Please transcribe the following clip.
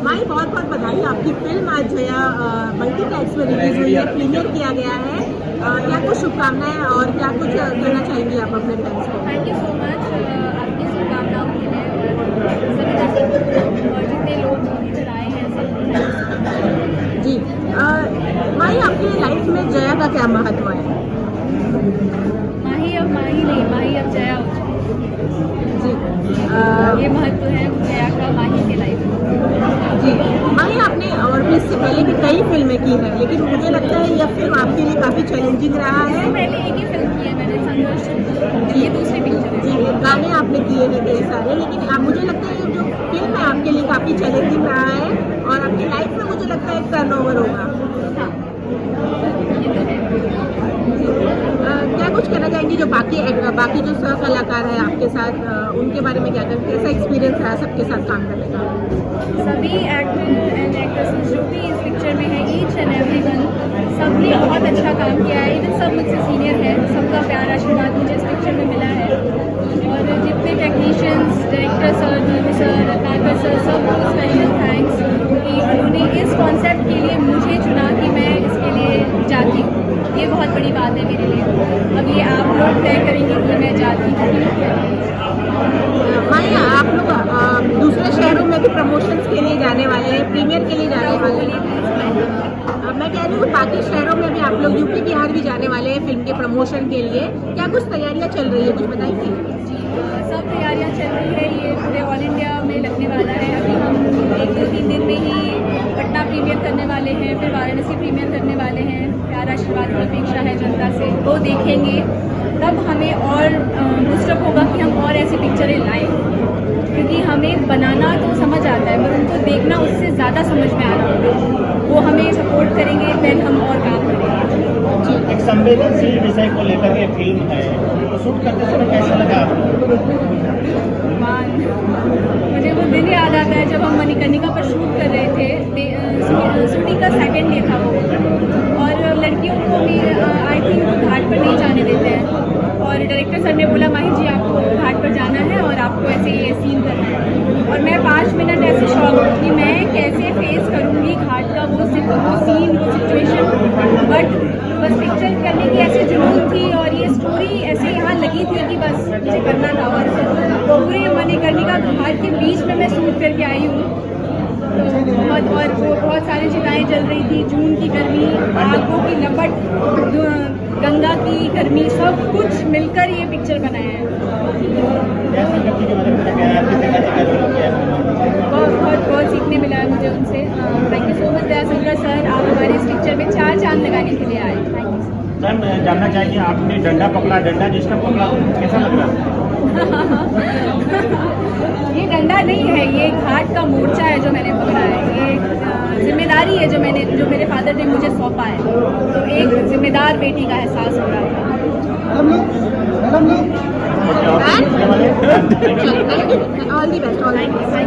माई बहुत बहुत बधाई, आपकी फिल्म आज जया मल्टीप्लेक्स में रिलीज हुई है, प्रीमियर किया गया है। क्या कुछ शुभकामनाएं और क्या कुछ कहना चाहेंगी आप अपने फैंस को? थैंक यू सो मच आपकी शुभकामनाओं के लिए और सभी दर्शकों और जितने लोग इधर आए हैं सब जी माई, आपकी लाइफ में जया का क्या महत्व है? माही अब माही नहीं, माही अब जया हो चुकी जी है। ये महत्व है जया का माही के लाइफ में। जी माही, आपने और भी इससे पहले भी कई फिल्में की हैं, लेकिन मुझे लगता है यह फिल्म आपके लिए काफ़ी चैलेंजिंग रहा है। पहले एक ही फिल्म की है मैंने, संघर्ष, ये दूसरी पिक्चर है। जी गाने आपने किए हैं कई सारे, लेकिन मुझे लगता है ये जो फिल्म है आपके लिए काफ़ी चैलेंजिंग रहा है और आपकी लाइफ में मुझे लगता है एक टर्नओवर होगा। हाँ, ये तो है। क्या कुछ कहना चाहेंगी जो बाकी जो सह कलाकार है आपके साथ, उनके बारे में क्या कैसा एक्सपीरियंस रहा सबके साथ काम करने का? सभी एक्टर एंड एक्ट्रेसेस जो भी इस पिक्चर में है, ईच एंड एवरीवन, सबने बहुत अच्छा काम किया है। इवन सब मुझसे सीनियर है, सबका प्यार आशीर्वाद मुझे इस पिक्चर में मिला है। और जितने टेक्नीशियंस, डायरेक्टर सर, धनु सर, रत्नाकर सर, सबको स्पेशल थैंक्स कि उन्होंने इस कॉन्सेप्ट के लिए मुझे चुना कि मैं इसके लिए जाती हूँ। ये बहुत बड़ी बात है मेरे लिए। अब ये आप लोग तय करेंगे कि मैं जाती हूँ। माई, आप लोग दूसरे शहरों में भी प्रमोशंस के लिए जाने वाले हैं, प्रीमियर के लिए जाने वाले हैं। मैं कह रही हूँ बाकी शहरों में भी आप लोग यूपी बिहार भी जाने वाले हैं फिल्म के प्रमोशन के लिए, क्या कुछ तैयारियाँ चल रही है, कुछ बताइए? जी, सब तैयारियां चल रही है। ये पूरे ऑल इंडिया में लगने वाला है। अभी हम 1-2-3 दिन में ही पटना प्रीमियर करने वाले हैं, फिर वाराणसी प्रीमियर करने वाले हैं। प्यार आशीर्वाद की अपेक्षा है जनता से, वो देखेंगे तब हमें और बूस्टअप होगा कि हम और ऐसी पिक्चरें लाएं, क्योंकि हमें बनाना तो समझ आता है पर उनको देखना उससे ज़्यादा समझ में आ रहा होगा। वो हमें सपोर्ट करेंगे, देन हम और काम करेंगे। एक संवेदनशील विषय को लेकर के फिल्म है, तो शूट करते समय कैसा लगा आपको? मुझे वो दिन याद आता है जब हम मणिकर्णिका पर शूट कर रहे थे। शूटिंग का सेकंड डे था वो, और लड़कियों को भी आई थिंक घाट पर नहीं जाने देते हैं। और डायरेक्टर सर ने बोला माही जी आपको घाट पर जाना है और आपको ऐसे ये सीन करना है। और मैं 5 मिनट ऐसे शॉक हुई कि मैं कैसे फेस करूँगी घाट का वो सीन, वो सिचुएशन। बट बस पिक्चर करने की ऐसी जुनून थी और ये स्टोरी ऐसे यहाँ लगी थी कि बस मुझे करना था। और पूरे मणिकर्णिका घाट के बीच में मैं शूट करके आई हूँ। तो बहुत सारी चिताएँ जल रही थी, जून की गर्मी, आगों की लपट, गंगा की गर्मी, सब कुछ मिलकर ये पिक्चर बनाया है। बहुत सीखने मिला है मुझे उनसे। Thank you so much Daya Shankar sir, आप हमारे इस पिक्चर में 4 चांद लगाने के लिए आए। Thank you sir. मैम, जानना चाहेंगे आपने डंडा पकड़ा, डंडा जिसका पकड़ा कैसा लग रहा? ये डंडा नहीं है, ये घाट का मोर्चा है जो मैंने पकड़ा है। ये जिम्मेदारी है जो मेरे फादर ने मुझे सौंपा है। तो एक जिम्मेदार बेटी का एहसास हो रहा है। All the best.